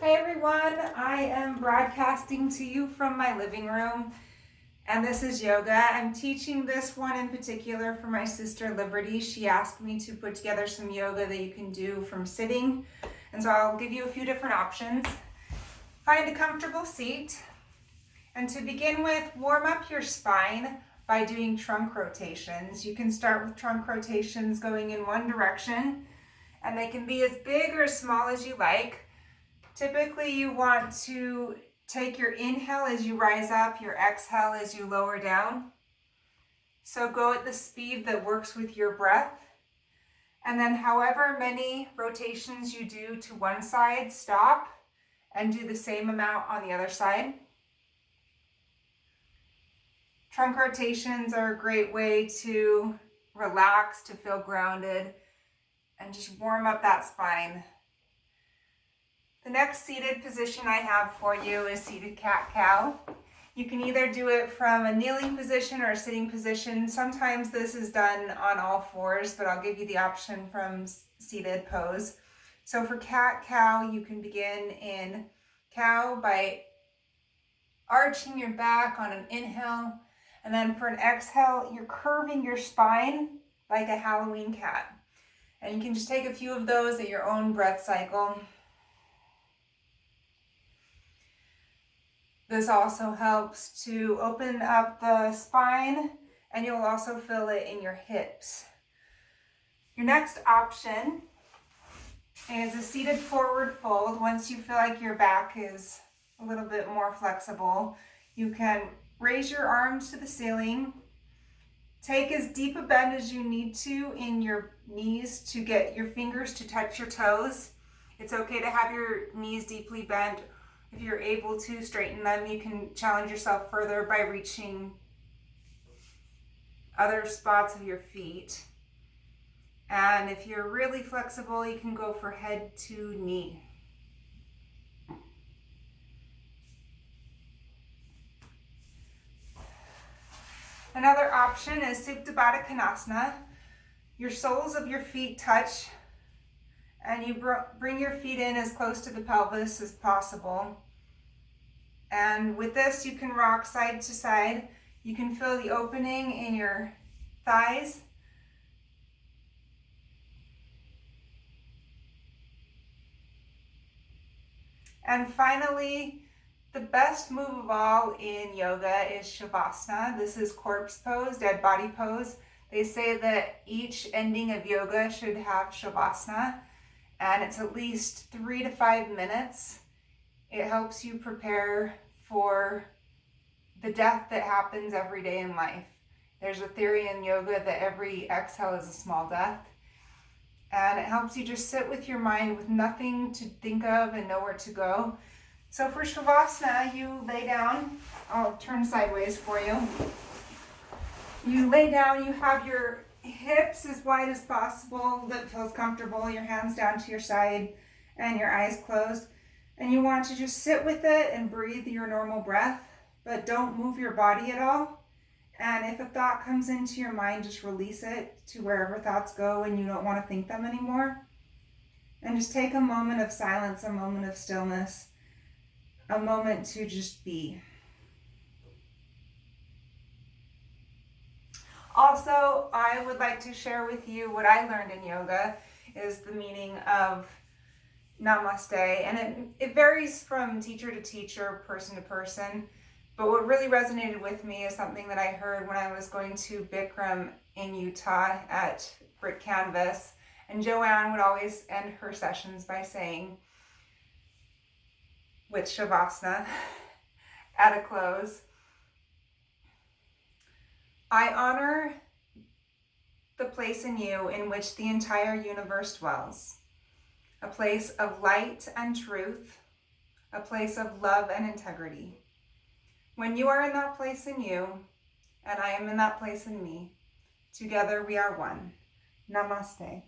Hi everyone, I am broadcasting to you from my living room, and this is yoga. I'm teaching this one in particular for my sister Liberty. She asked me to put together some yoga that you can do from sitting, and so I'll give you a few different options. Find a comfortable seat, and to begin with, warm up your spine by doing trunk rotations. You can start with trunk rotations going in one direction, and they can be as big or as small as you like. Typically, you want to take your inhale as you rise up, your exhale as you lower down. So go at the speed that works with your breath. And then however many rotations you do to one side, stop and do the same amount on the other side. Trunk rotations are a great way to relax, to feel grounded, and just warm up that spine. The next seated position I have for you is seated cat-cow. You can either do it from a kneeling position or a sitting position. Sometimes this is done on all fours, but I'll give you the option from seated pose. So for cat-cow, you can begin in cow by arching your back on an inhale, and then for an exhale, you're curving your spine like a Halloween cat. And you can just take a few of those at your own breath cycle. This also helps to open up the spine, and you'll also feel it in your hips. Your next option is a seated forward fold. Once you feel like your back is a little bit more flexible, you can raise your arms to the ceiling. Take as deep a bend as you need to in your knees to get your fingers to touch your toes. It's okay to have your knees deeply bent. If you're able to straighten them, you can challenge yourself further by reaching other spots of your feet. And if you're really flexible, you can go for head to knee. Another option is Supta Baddha Konasana. Your soles of your feet touch, and you bring your feet in as close to the pelvis as possible. And with this, you can rock side to side. You can feel the opening in your thighs. And finally, the best move of all in yoga is Shavasana. This is corpse pose, dead body pose. They say that each ending of yoga should have Shavasana, and it's at least 3 to 5 minutes. It helps you prepare for the death that happens every day in life. There's a theory in yoga that every exhale is a small death. And it helps you just sit with your mind with nothing to think of and nowhere to go. So for Shavasana, you lay down. I'll turn sideways for you. You lay down, you have your hips as wide as possible that feels comfortable, your hands down to your side and your eyes closed. And you want to just sit with it and breathe your normal breath, but don't move your body at all. And if a thought comes into your mind, just release it to wherever thoughts go and you don't want to think them anymore. And just take a moment of silence, a moment of stillness, a moment to just be. Also, I would like to share with you what I learned in yoga is the meaning of Namaste, and it varies from teacher to teacher, person to person, but what really resonated with me is something that I heard when I was going to Bikram in Utah at Brick Canvas, and Joanne would always end her sessions by saying, with Shavasana at a close, I honor the place in you in which the entire universe dwells. A place of light and truth, a place of love and integrity. When you are in that place in you, and I am in that place in me, together we are one. Namaste.